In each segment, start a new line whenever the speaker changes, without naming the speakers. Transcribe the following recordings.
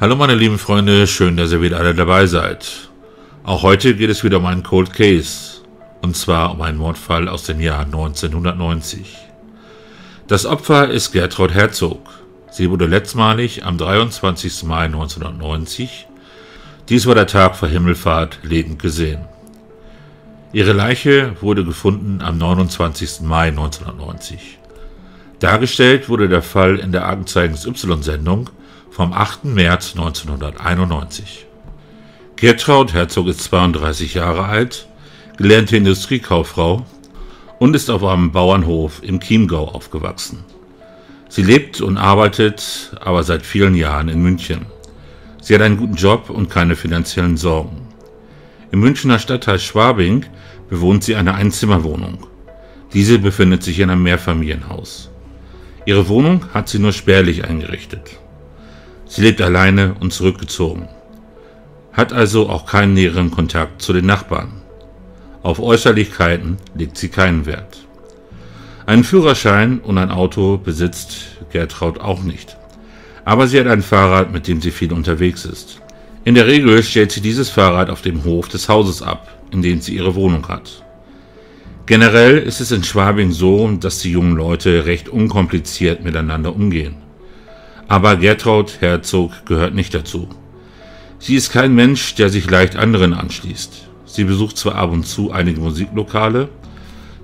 Hallo meine lieben Freunde, schön, dass ihr wieder alle dabei seid. Auch heute geht es wieder um einen Cold Case, und zwar um einen Mordfall aus dem Jahr 1990. Das Opfer ist Gertraud Herzog. Sie wurde letztmalig am 23. Mai 1990, dies war der Tag vor Himmelfahrt, lebend gesehen. Ihre Leiche wurde gefunden am 29. Mai 1990. Dargestellt wurde der Fall in der Augenzeugen XY-Sendung vom 8. März 1991. Gertraud Herzog ist 32 Jahre alt, gelernte Industriekauffrau und ist auf einem Bauernhof im Chiemgau aufgewachsen. Sie lebt und arbeitet aber seit vielen Jahren in München. Sie hat einen guten Job und keine finanziellen Sorgen. Im Münchner Stadtteil Schwabing bewohnt sie eine Einzimmerwohnung. Diese befindet sich in einem Mehrfamilienhaus. Ihre Wohnung hat sie nur spärlich eingerichtet. Sie lebt alleine und zurückgezogen, hat also auch keinen näheren Kontakt zu den Nachbarn. Auf Äußerlichkeiten legt sie keinen Wert. Einen Führerschein und ein Auto besitzt Gertraud auch nicht. Aber sie hat ein Fahrrad, mit dem sie viel unterwegs ist. In der Regel stellt sie dieses Fahrrad auf dem Hof des Hauses ab, in dem sie ihre Wohnung hat. Generell ist es in Schwabing so, dass die jungen Leute recht unkompliziert miteinander umgehen. Aber Gertraud Herzog gehört nicht dazu. Sie ist kein Mensch, der sich leicht anderen anschließt. Sie besucht zwar ab und zu einige Musiklokale,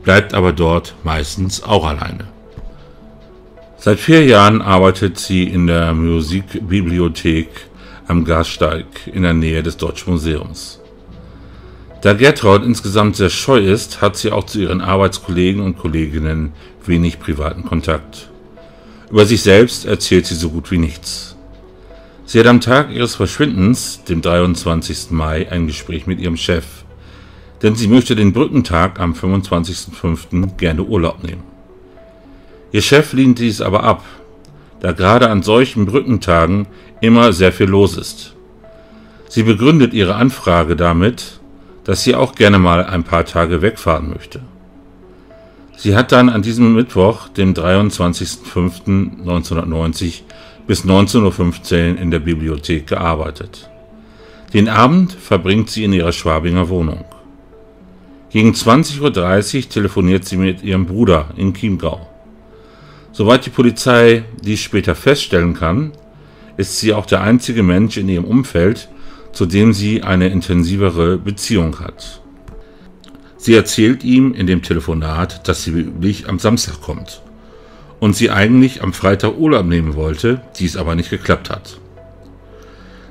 bleibt aber dort meistens auch alleine. Seit 4 Jahren arbeitet sie in der Musikbibliothek am Gasteig in der Nähe des Deutschen Museums. Da Gertraud insgesamt sehr scheu ist, hat sie auch zu ihren Arbeitskollegen und Kolleginnen wenig privaten Kontakt. Über sich selbst erzählt sie so gut wie nichts. Sie hat am Tag ihres Verschwindens, dem 23. Mai, ein Gespräch mit ihrem Chef, denn sie möchte den Brückentag am 25.05. gerne Urlaub nehmen. Ihr Chef lehnt dies aber ab, da gerade an solchen Brückentagen immer sehr viel los ist. Sie begründet ihre Anfrage damit, dass sie auch gerne mal ein paar Tage wegfahren möchte. Sie hat dann an diesem Mittwoch, dem 23.05.1990, bis 19:15 Uhr in der Bibliothek gearbeitet. Den Abend verbringt sie in ihrer Schwabinger Wohnung. Gegen 20:30 Uhr telefoniert sie mit ihrem Bruder in Chiemgau. Soweit die Polizei dies später feststellen kann, ist sie auch der einzige Mensch in ihrem Umfeld, zu dem sie eine intensivere Beziehung hat. Sie erzählt ihm in dem Telefonat, dass sie wie üblich am Samstag kommt und sie eigentlich am Freitag Urlaub nehmen wollte, dies aber nicht geklappt hat.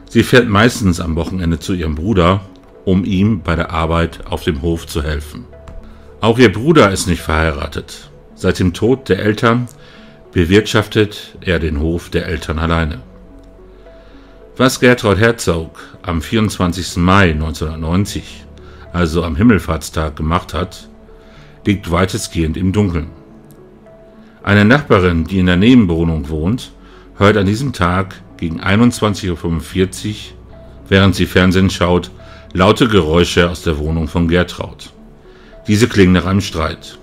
Sie fährt meistens am Wochenende zu ihrem Bruder, um ihm bei der Arbeit auf dem Hof zu helfen. Auch ihr Bruder ist nicht verheiratet. Seit dem Tod der Eltern bewirtschaftet er den Hof der Eltern alleine. Was Gertraud Herzog am 24. Mai 1990, also am Himmelfahrtstag, gemacht hat, liegt weitestgehend im Dunkeln. Eine Nachbarin, die in der Nebenwohnung wohnt, hört an diesem Tag gegen 21:45 Uhr, während sie Fernsehen schaut, laute Geräusche aus der Wohnung von Gertraud. Diese klingen nach einem Streit.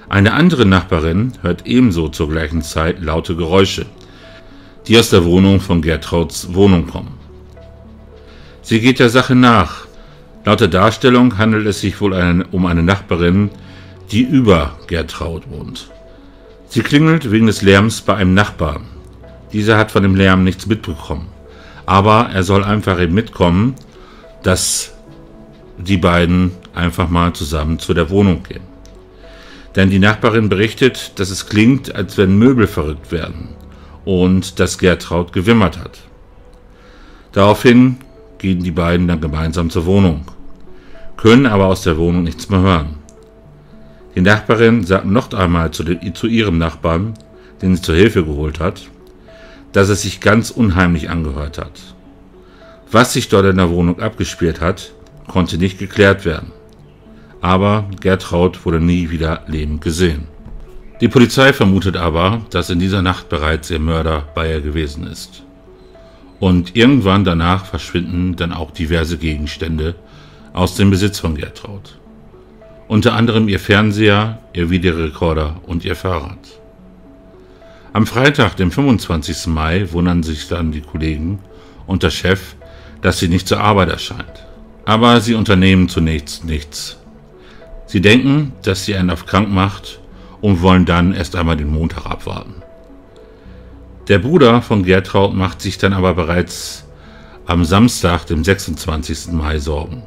Eine andere Nachbarin hört ebenso zur gleichen Zeit laute Geräusche, die aus der Wohnung von Gertrauds Wohnung kommen. Sie geht der Sache nach. Laut der Darstellung handelt es sich wohl um eine Nachbarin, die über Gertraud wohnt. Sie klingelt wegen des Lärms bei einem Nachbarn. Dieser hat von dem Lärm nichts mitbekommen, aber er soll einfach eben mitkommen, dass die beiden einfach mal zusammen zu der Wohnung gehen. Denn die Nachbarin berichtet, dass es klingt, als wenn Möbel verrückt werden und dass Gertraud gewimmert hat. Daraufhin gehen die beiden dann gemeinsam zur Wohnung, können aber aus der Wohnung nichts mehr hören. Die Nachbarin sagt noch einmal zu ihrem Nachbarn, den sie zur Hilfe geholt hat, dass es sich ganz unheimlich angehört hat. Was sich dort in der Wohnung abgespielt hat, konnte nicht geklärt werden. Aber Gertraud wurde nie wieder lebend gesehen. Die Polizei vermutet aber, dass in dieser Nacht bereits ihr Mörder bei ihr gewesen ist. Und irgendwann danach verschwinden dann auch diverse Gegenstände aus dem Besitz von Gertraud. Unter anderem ihr Fernseher, ihr Videorekorder und ihr Fahrrad. Am Freitag, dem 25. Mai, wundern sich dann die Kollegen und der Chef, dass sie nicht zur Arbeit erscheint. Aber sie unternehmen zunächst nichts. Sie denken, dass sie einen auf krank macht und wollen dann erst einmal den Montag abwarten. Der Bruder von Gertraud macht sich dann aber bereits am Samstag, dem 26. Mai, Sorgen.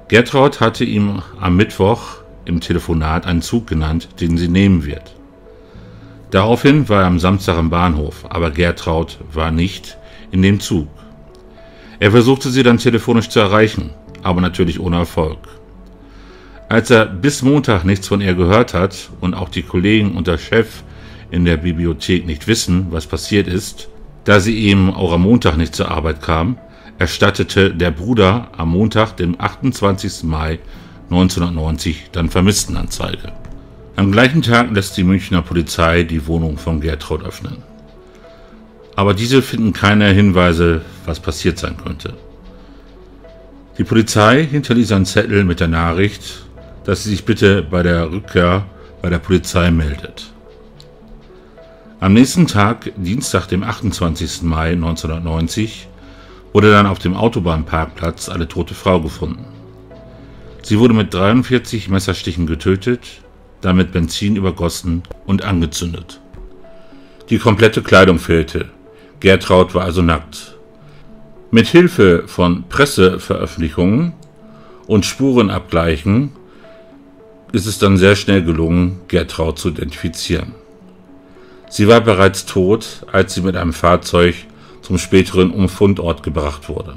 Gertraud hatte ihm am Mittwoch im Telefonat einen Zug genannt, den sie nehmen wird. Daraufhin war er am Samstag am Bahnhof, aber Gertraud war nicht in dem Zug. Er versuchte sie dann telefonisch zu erreichen, aber natürlich ohne Erfolg. Als er bis Montag nichts von ihr gehört hat und auch die Kollegen und der Chef in der Bibliothek nicht wissen, was passiert ist, da sie eben auch am Montag nicht zur Arbeit kam, erstattete der Bruder am Montag, dem 28. Mai 1990, dann Vermisstenanzeige. Am gleichen Tag lässt die Münchner Polizei die Wohnung von Gertraud öffnen. Aber diese finden keine Hinweise, was passiert sein könnte. Die Polizei hinterließ einen Zettel mit der Nachricht, dass sie sich bitte bei der Rückkehr bei der Polizei meldet. Am nächsten Tag, Dienstag, dem 28. Mai 1990, wurde dann auf dem Autobahnparkplatz eine tote Frau gefunden. Sie wurde mit 43 Messerstichen getötet, dann mit Benzin übergossen und angezündet. Die komplette Kleidung fehlte. Gertraud war also nackt. Mit Hilfe von Presseveröffentlichungen und Spurenabgleichen ist es dann sehr schnell gelungen, Gertraud zu identifizieren. Sie war bereits tot, als sie mit einem Fahrzeug zum späteren Umfundort gebracht wurde.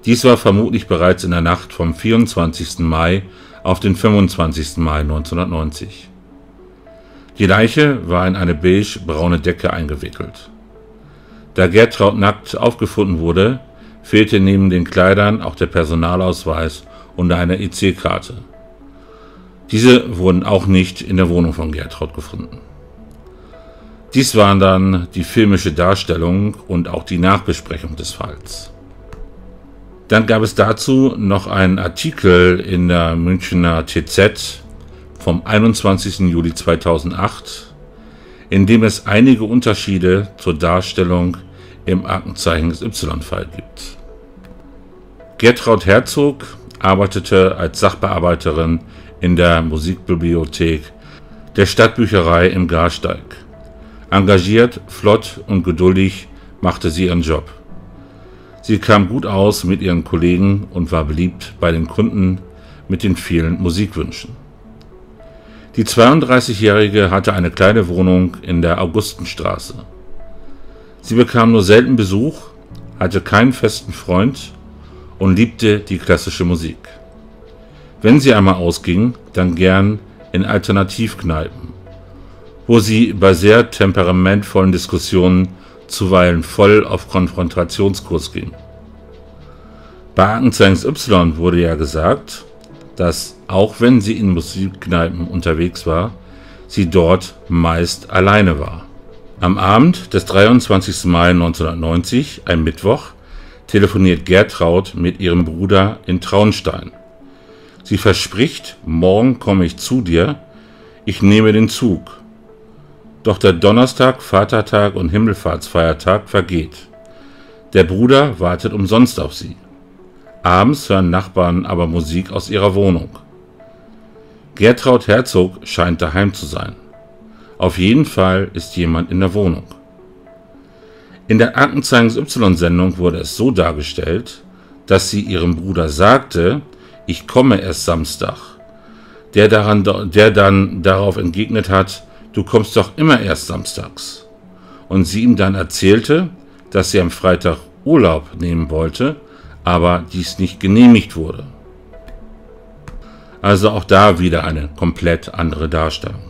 Dies war vermutlich bereits in der Nacht vom 24. Mai auf den 25. Mai 1990. Die Leiche war in eine beige-braune Decke eingewickelt. Da Gertraud nackt aufgefunden wurde, fehlte neben den Kleidern auch der Personalausweis und eine EC-Karte. Diese wurden auch nicht in der Wohnung von Gertraud gefunden. Dies waren dann die filmische Darstellung und auch die Nachbesprechung des Falls. Dann gab es dazu noch einen Artikel in der Münchner TZ vom 21. Juli 2008, in dem es einige Unterschiede zur Darstellung im Aktenzeichen XY-Fall gibt. Gertraud Herzog arbeitete als Sachbearbeiterin in der Musikbibliothek der Stadtbücherei im Gasteig. Engagiert, flott und geduldig machte sie ihren Job. Sie kam gut aus mit ihren Kollegen und war beliebt bei den Kunden mit den vielen Musikwünschen. Die 32-Jährige hatte eine kleine Wohnung in der Augustenstraße. Sie bekam nur selten Besuch, hatte keinen festen Freund und liebte die klassische Musik. Wenn sie einmal ausging, dann gern in Alternativkneipen, wo sie bei sehr temperamentvollen Diskussionen zuweilen voll auf Konfrontationskurs ging. Bei Aktenzeichen Y wurde ja gesagt, dass, auch wenn sie in Musikkneipen unterwegs war, sie dort meist alleine war. Am Abend des 23. Mai 1990, ein Mittwoch, telefoniert Gertraud mit ihrem Bruder in Traunstein. Sie verspricht, morgen komme ich zu dir, ich nehme den Zug. Doch der Donnerstag, Vatertag und Himmelfahrtsfeiertag vergeht. Der Bruder wartet umsonst auf sie. Abends hören Nachbarn aber Musik aus ihrer Wohnung. Gertraud Herzog scheint daheim zu sein. Auf jeden Fall ist jemand in der Wohnung. In der Aktenzeichen Y-Sendung wurde es so dargestellt, dass sie ihrem Bruder sagte, ich komme erst Samstag. Der dann darauf entgegnet hat, du kommst doch immer erst samstags. Und sie ihm dann erzählte, dass sie am Freitag Urlaub nehmen wollte, aber dies nicht genehmigt wurde. Also auch da wieder eine komplett andere Darstellung.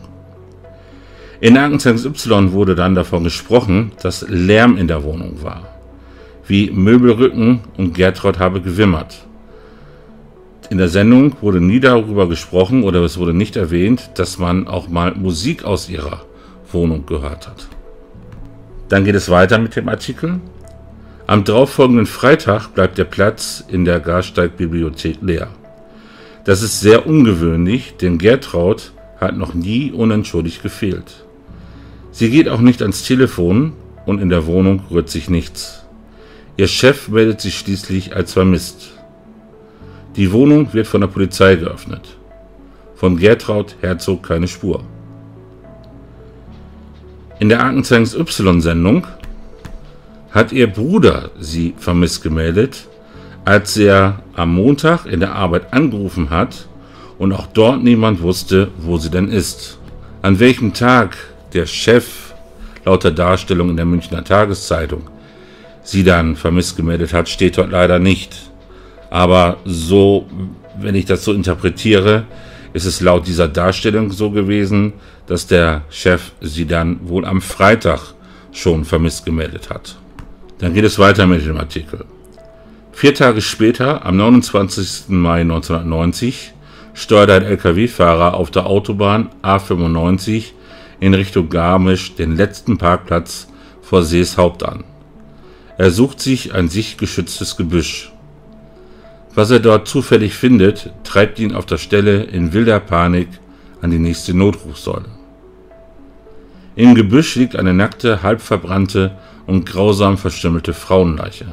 In Aktenzeichen Y wurde dann davon gesprochen, dass Lärm in der Wohnung war, wie Möbelrücken und Gertraud habe gewimmert. In der Sendung wurde nie darüber gesprochen oder es wurde nicht erwähnt, dass man auch mal Musik aus ihrer Wohnung gehört hat. Dann geht es weiter mit dem Artikel. Am darauffolgenden Freitag bleibt der Platz in der Gasteig-Bibliothek leer. Das ist sehr ungewöhnlich, denn Gertraud hat noch nie unentschuldigt gefehlt. Sie geht auch nicht ans Telefon und in der Wohnung rührt sich nichts. Ihr Chef meldet sich schließlich als vermisst. Die Wohnung wird von der Polizei geöffnet. Von Gertraud Herzog keine Spur. In der Aktenzeichen XY-Sendung hat ihr Bruder sie vermisst gemeldet, als er am Montag in der Arbeit angerufen hat und auch dort niemand wusste, wo sie denn ist. An welchem Tag der Chef laut der Darstellung in der Münchner Tageszeitung sie dann vermisst gemeldet hat, steht dort leider nicht. Aber so, wenn ich das so interpretiere, ist es laut dieser Darstellung so gewesen, dass der Chef sie dann wohl am Freitag schon vermisst gemeldet hat. Dann geht es weiter mit dem Artikel. 4 Tage später, am 29. Mai 1990, steuert ein LKW-Fahrer auf der Autobahn A95 in Richtung Garmisch den letzten Parkplatz vor Seeshaupt an. Er sucht sich ein sichtgeschütztes Gebüsch. Was er dort zufällig findet, treibt ihn auf der Stelle in wilder Panik an die nächste Notrufsäule. Im Gebüsch liegt eine nackte, halb verbrannte und grausam verstümmelte Frauenleiche.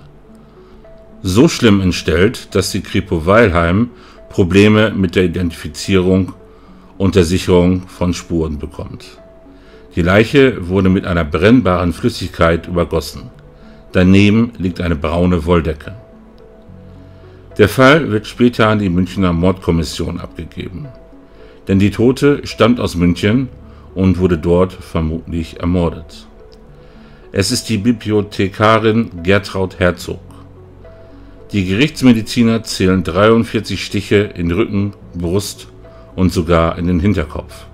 So schlimm entstellt, dass die Kripo Weilheim Probleme mit der Identifizierung und der Sicherung von Spuren bekommt. Die Leiche wurde mit einer brennbaren Flüssigkeit übergossen. Daneben liegt eine braune Wolldecke. Der Fall wird später an die Münchner Mordkommission abgegeben, denn die Tote stammt aus München und wurde dort vermutlich ermordet. Es ist die Bibliothekarin Gertraud Herzog. Die Gerichtsmediziner zählen 43 Stiche in Rücken, Brust und sogar in den Hinterkopf.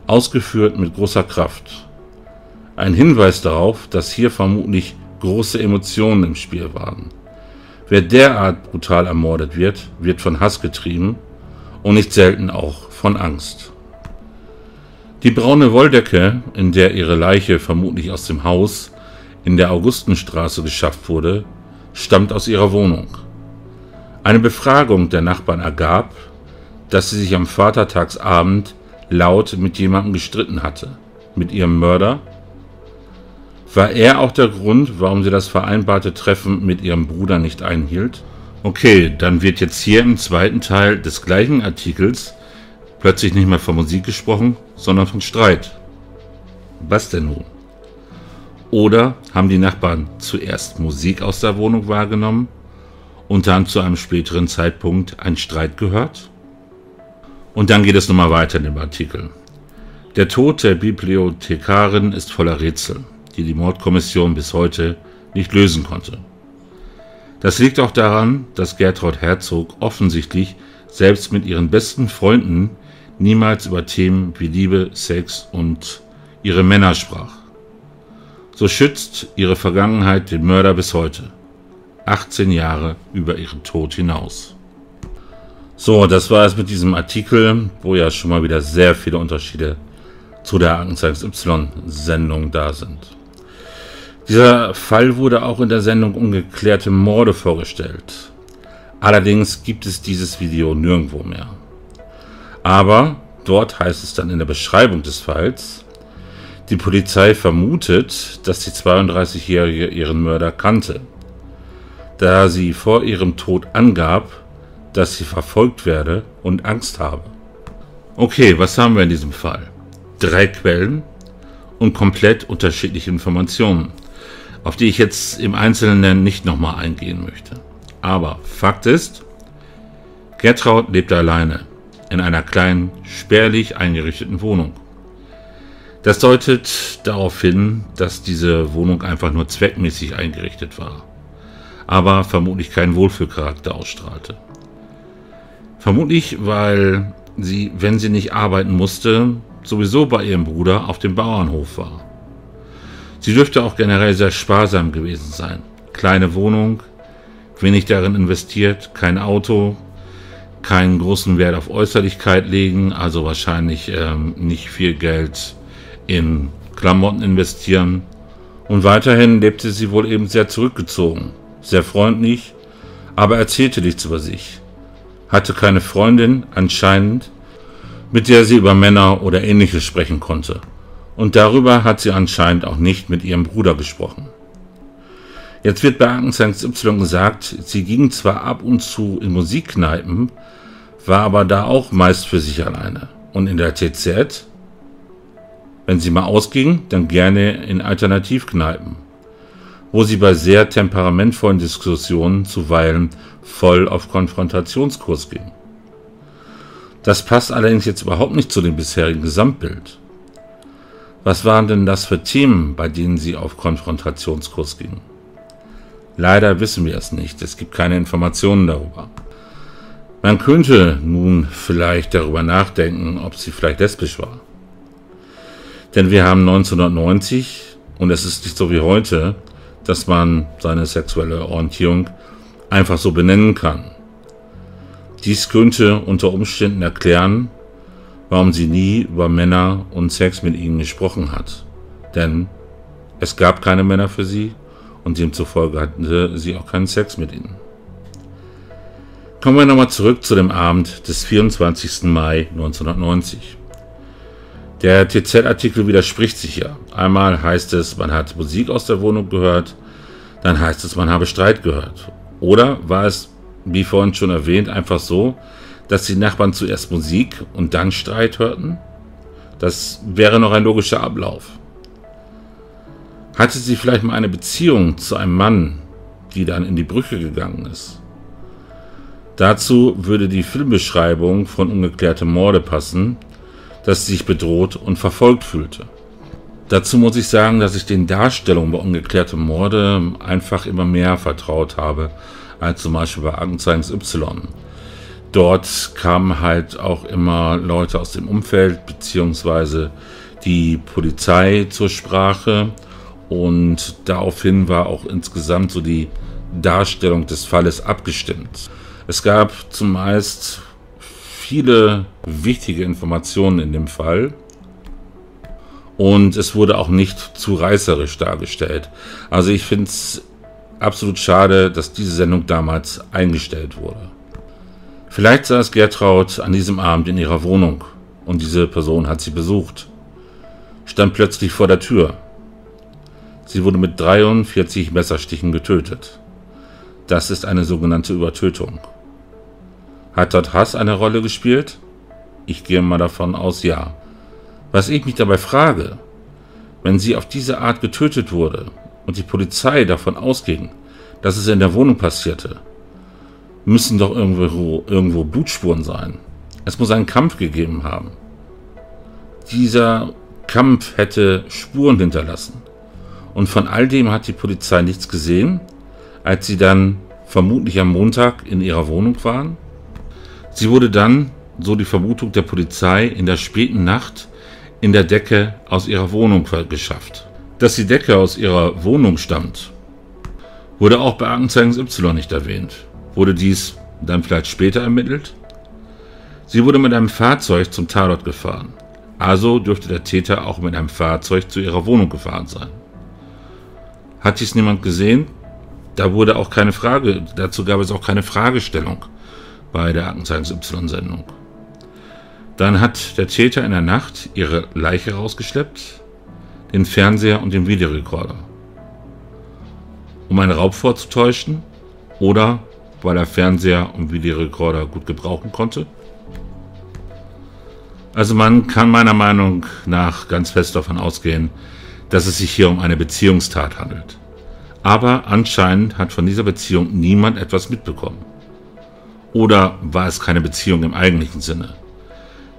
Ausgeführt mit großer Kraft. Ein Hinweis darauf, dass hier vermutlich große Emotionen im Spiel waren. Wer derart brutal ermordet wird, wird von Hass getrieben und nicht selten auch von Angst. Die braune Wolldecke, in der ihre Leiche vermutlich aus dem Haus in der Augustenstraße geschafft wurde, stammt aus ihrer Wohnung. Eine Befragung der Nachbarn ergab, dass sie sich am Vatertagsabend laut mit jemandem gestritten hatte. Mit ihrem Mörder? War er auch der Grund, warum sie das vereinbarte Treffen mit ihrem Bruder nicht einhielt? Okay, dann wird jetzt hier im zweiten Teil des gleichen Artikels plötzlich nicht mehr von Musik gesprochen, sondern von Streit. Was denn nun? Oder haben die Nachbarn zuerst Musik aus der Wohnung wahrgenommen und dann zu einem späteren Zeitpunkt einen Streit gehört? Und dann geht es nochmal weiter in dem Artikel. Der Tod der Bibliothekarin ist voller Rätsel, die die Mordkommission bis heute nicht lösen konnte. Das liegt auch daran, dass Gertraud Herzog offensichtlich selbst mit ihren besten Freunden niemals über Themen wie Liebe, Sex und ihre Männer sprach. So schützt ihre Vergangenheit den Mörder bis heute, 18 Jahre über ihren Tod hinaus. So, das war es mit diesem Artikel, wo ja schon mal wieder sehr viele Unterschiede zu der Aktenzeichen XY-Sendung da sind. Dieser Fall wurde auch in der Sendung Ungeklärte Morde vorgestellt. Allerdings gibt es dieses Video nirgendwo mehr. Aber dort heißt es dann in der Beschreibung des Falls, die Polizei vermutet, dass die 32-Jährige ihren Mörder kannte, da sie vor ihrem Tod angab, dass sie verfolgt werde und Angst habe. Okay, was haben wir in diesem Fall? 3 Quellen und komplett unterschiedliche Informationen, auf die ich jetzt im Einzelnen nicht nochmal eingehen möchte. Aber Fakt ist, Gertraud lebte alleine in einer kleinen, spärlich eingerichteten Wohnung. Das deutet darauf hin, dass diese Wohnung einfach nur zweckmäßig eingerichtet war, aber vermutlich keinen Wohlfühlcharakter ausstrahlte. Vermutlich, weil sie, wenn sie nicht arbeiten musste, sowieso bei ihrem Bruder auf dem Bauernhof war. Sie dürfte auch generell sehr sparsam gewesen sein. Kleine Wohnung, wenig darin investiert, kein Auto, keinen großen Wert auf Äußerlichkeit legen, also wahrscheinlich nicht viel Geld in Klamotten investieren. Und weiterhin lebte sie wohl eben sehr zurückgezogen, sehr freundlich, aber erzählte nichts über sich. Hatte keine Freundin, anscheinend, mit der sie über Männer oder Ähnliches sprechen konnte. Und darüber hat sie anscheinend auch nicht mit ihrem Bruder gesprochen. Jetzt wird bei Aktenzeichen Y gesagt, sie ging zwar ab und zu in Musikkneipen, war aber da auch meist für sich alleine. Und in der TZ, wenn sie mal ausging, dann gerne in Alternativkneipen, wo sie bei sehr temperamentvollen Diskussionen zuweilen voll auf Konfrontationskurs ging. Das passt allerdings jetzt überhaupt nicht zu dem bisherigen Gesamtbild. Was waren denn das für Themen, bei denen sie auf Konfrontationskurs ging? Leider wissen wir es nicht, es gibt keine Informationen darüber. Man könnte nun vielleicht darüber nachdenken, ob sie vielleicht lesbisch war. Denn wir haben 1990 und es ist nicht so wie heute, dass man seine sexuelle Orientierung einfach so benennen kann. Dies könnte unter Umständen erklären, warum sie nie über Männer und Sex mit ihnen gesprochen hat. Denn es gab keine Männer für sie und demzufolge hatte sie auch keinen Sex mit ihnen. Kommen wir nochmal zurück zu dem Abend des 24. Mai 1990. Der TZ-Artikel widerspricht sich ja. Einmal heißt es, man hat Musik aus der Wohnung gehört, dann heißt es, man habe Streit gehört. Oder war es, wie vorhin schon erwähnt, einfach so, dass die Nachbarn zuerst Musik und dann Streit hörten? Das wäre noch ein logischer Ablauf. Hatte sie vielleicht mal eine Beziehung zu einem Mann, die dann in die Brüche gegangen ist? Dazu würde die Filmbeschreibung von Ungeklärte Morde passen, dass sie sich bedroht und verfolgt fühlte. Dazu muss ich sagen, dass ich den Darstellungen bei Ungeklärte Morde einfach immer mehr vertraut habe, als zum Beispiel bei Aktenzeichen Y. Dort kamen halt auch immer Leute aus dem Umfeld bzw. die Polizei zur Sprache und daraufhin war auch insgesamt so die Darstellung des Falles abgestimmt. Es gab zumeist viele wichtige Informationen in dem Fall und es wurde auch nicht zu reißerisch dargestellt. Also ich finde es absolut schade, dass diese Sendung damals eingestellt wurde. Vielleicht saß Gertraud an diesem Abend in ihrer Wohnung und diese Person hat sie besucht, stand plötzlich vor der Tür. Sie wurde mit 43 Messerstichen getötet. Das ist eine sogenannte Übertötung. Hat dort Hass eine Rolle gespielt? Ich gehe mal davon aus, ja. Was ich mich dabei frage, wenn sie auf diese Art getötet wurde und die Polizei davon ausging, dass es in der Wohnung passierte, müssen doch irgendwo Blutspuren sein. Es muss einen Kampf gegeben haben. Dieser Kampf hätte Spuren hinterlassen. Und von all dem hat die Polizei nichts gesehen, als sie dann vermutlich am Montag in ihrer Wohnung waren. Sie wurde dann, so die Vermutung der Polizei, in der späten Nacht in der Decke aus ihrer Wohnung geschafft. Dass die Decke aus ihrer Wohnung stammt, wurde auch bei Aktenzeichen Y nicht erwähnt. Wurde dies dann vielleicht später ermittelt? Sie wurde mit einem Fahrzeug zum Tatort gefahren. Also dürfte der Täter auch mit einem Fahrzeug zu ihrer Wohnung gefahren sein. Hat dies niemand gesehen? Dazu gab es auch keine Fragestellung bei der Aktenzeichen Y-Sendung. Dann hat der Täter in der Nacht ihre Leiche rausgeschleppt, den Fernseher und den Videorekorder. Um einen Raub vorzutäuschen oder weil er Fernseher und Videorekorder gut gebrauchen konnte? Also man kann meiner Meinung nach ganz fest davon ausgehen, dass es sich hier um eine Beziehungstat handelt. Aber anscheinend hat von dieser Beziehung niemand etwas mitbekommen. Oder war es keine Beziehung im eigentlichen Sinne?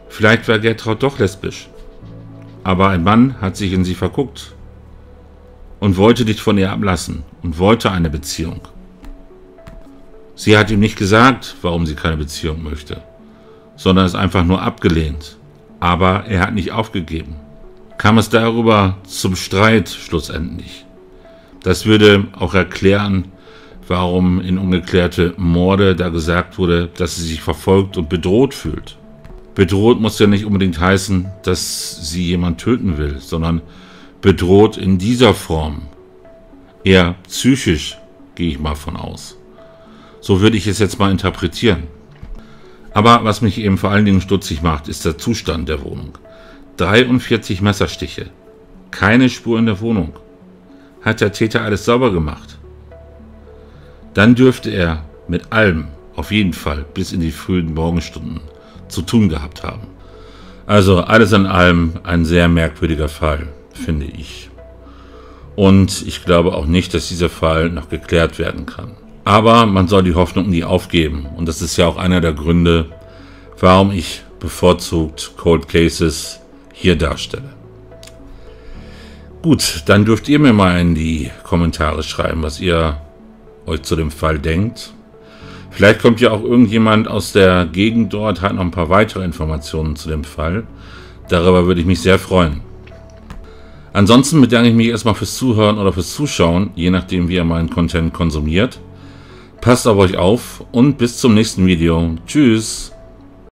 Vielleicht war Gertraud doch lesbisch. Aber ein Mann hat sich in sie verguckt und wollte nicht von ihr ablassen und wollte eine Beziehung. Sie hat ihm nicht gesagt, warum sie keine Beziehung möchte, sondern es einfach nur abgelehnt. Aber er hat nicht aufgegeben. Kam es darüber zum Streit schlussendlich? Das würde auch erklären, warum in Ungeklärte Morde da gesagt wurde, dass sie sich verfolgt und bedroht fühlt. Bedroht muss ja nicht unbedingt heißen, dass sie jemand töten will, sondern bedroht in dieser Form. Eher psychisch, gehe ich mal von aus. So würde ich es jetzt mal interpretieren. Aber was mich eben vor allen Dingen stutzig macht, ist der Zustand der Wohnung. 43 Messerstiche. Keine Spur in der Wohnung. Hat der Täter alles sauber gemacht? dann dürfte er mit allem auf jeden Fall bis in die frühen Morgenstunden zu tun gehabt haben. Also alles in allem ein sehr merkwürdiger Fall, finde ich. Und ich glaube auch nicht, dass dieser Fall noch geklärt werden kann. Aber man soll die Hoffnung nie aufgeben. Und das ist ja auch einer der Gründe, warum ich bevorzugt Cold Cases hier darstelle. Gut, dann dürft ihr mir mal in die Kommentare schreiben, was ihr euch zu dem Fall denkt. Vielleicht kommt ja auch irgendjemand aus der Gegend dort, hat noch ein paar weitere Informationen zu dem Fall. Darüber würde ich mich sehr freuen. Ansonsten bedanke ich mich erstmal fürs Zuhören oder fürs Zuschauen, je nachdem wie ihr meinen Content konsumiert. Passt auf euch auf und bis zum nächsten Video. Tschüss!